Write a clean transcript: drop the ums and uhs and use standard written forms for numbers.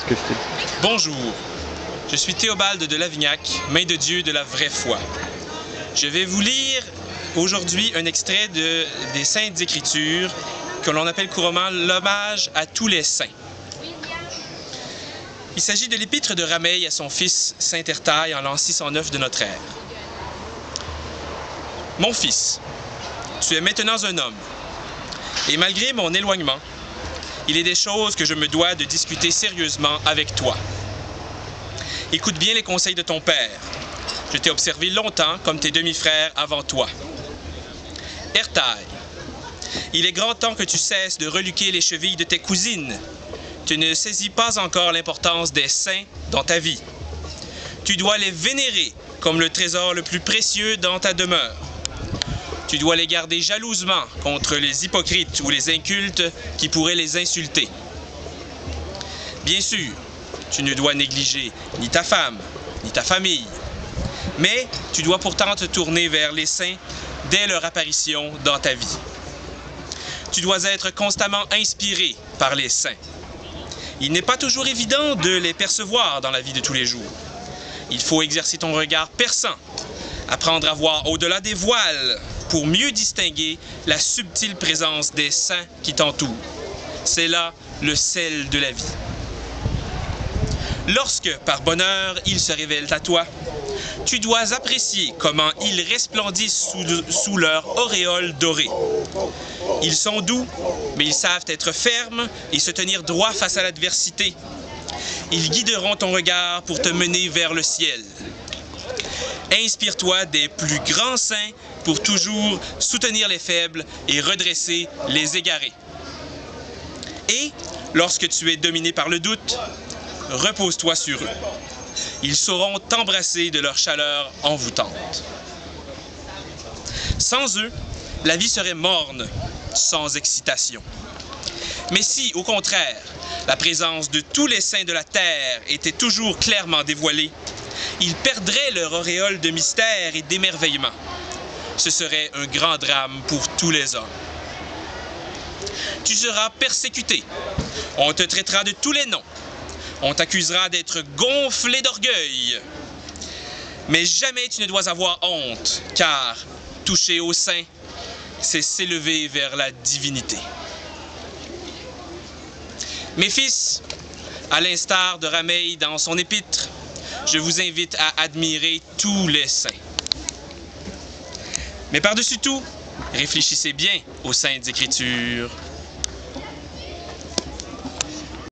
ce que je te dis. Bonjour, je suis Théobald de Lavignac, main de Dieu de la vraie foi. Je vais vous lire aujourd'hui un extrait des Saintes Écritures que l'on appelle couramment l'hommage à tous les saints. Il s'agit de l'épître de Rameille à son fils Saint Ertaille en l'an 609 de notre ère. Mon fils, tu es maintenant un homme, et malgré mon éloignement, il est des choses que je me dois de discuter sérieusement avec toi. Écoute bien les conseils de ton père. Je t'ai observé longtemps comme tes demi-frères avant toi. Ertaille, il est grand temps que tu cesses de reluquer les chevilles de tes cousines. Tu ne saisis pas encore l'importance des saints dans ta vie. Tu dois les vénérer comme le trésor le plus précieux dans ta demeure. Tu dois les garder jalousement contre les hypocrites ou les incultes qui pourraient les insulter. Bien sûr, tu ne dois négliger ni ta femme, ni ta famille, mais tu dois pourtant te tourner vers les saints dès leur apparition dans ta vie. Tu dois être constamment inspiré par les saints. Il n'est pas toujours évident de les percevoir dans la vie de tous les jours. Il faut exercer ton regard perçant, apprendre à voir au-delà des voiles pour mieux distinguer la subtile présence des saints qui t'entourent. C'est là le sel de la vie. Lorsque, par bonheur, ils se révèlent à toi, tu dois apprécier comment ils resplendissent sous leur auréole dorée. Ils sont doux, mais ils savent être fermes et se tenir droit face à l'adversité. Ils guideront ton regard pour te mener vers le ciel. Inspire-toi des plus grands saints pour toujours soutenir les faibles et redresser les égarés. Et, lorsque tu es dominé par le doute, repose-toi sur eux. Ils sauront t'embrasser de leur chaleur envoûtante. Sans eux, la vie serait morne, sans excitation. Mais si, au contraire, la présence de tous les saints de la terre était toujours clairement dévoilée, ils perdraient leur auréole de mystère et d'émerveillement. Ce serait un grand drame pour tous les hommes. Tu seras persécuté. On te traitera de tous les noms. On t'accusera d'être gonflé d'orgueil. Mais jamais tu ne dois avoir honte, car toucher au sein, c'est s'élever vers la divinité. Mes fils, à l'instar de Rameille dans son épître, je vous invite à admirer tous les saints. Mais par-dessus tout, réfléchissez bien aux Saintes Écritures.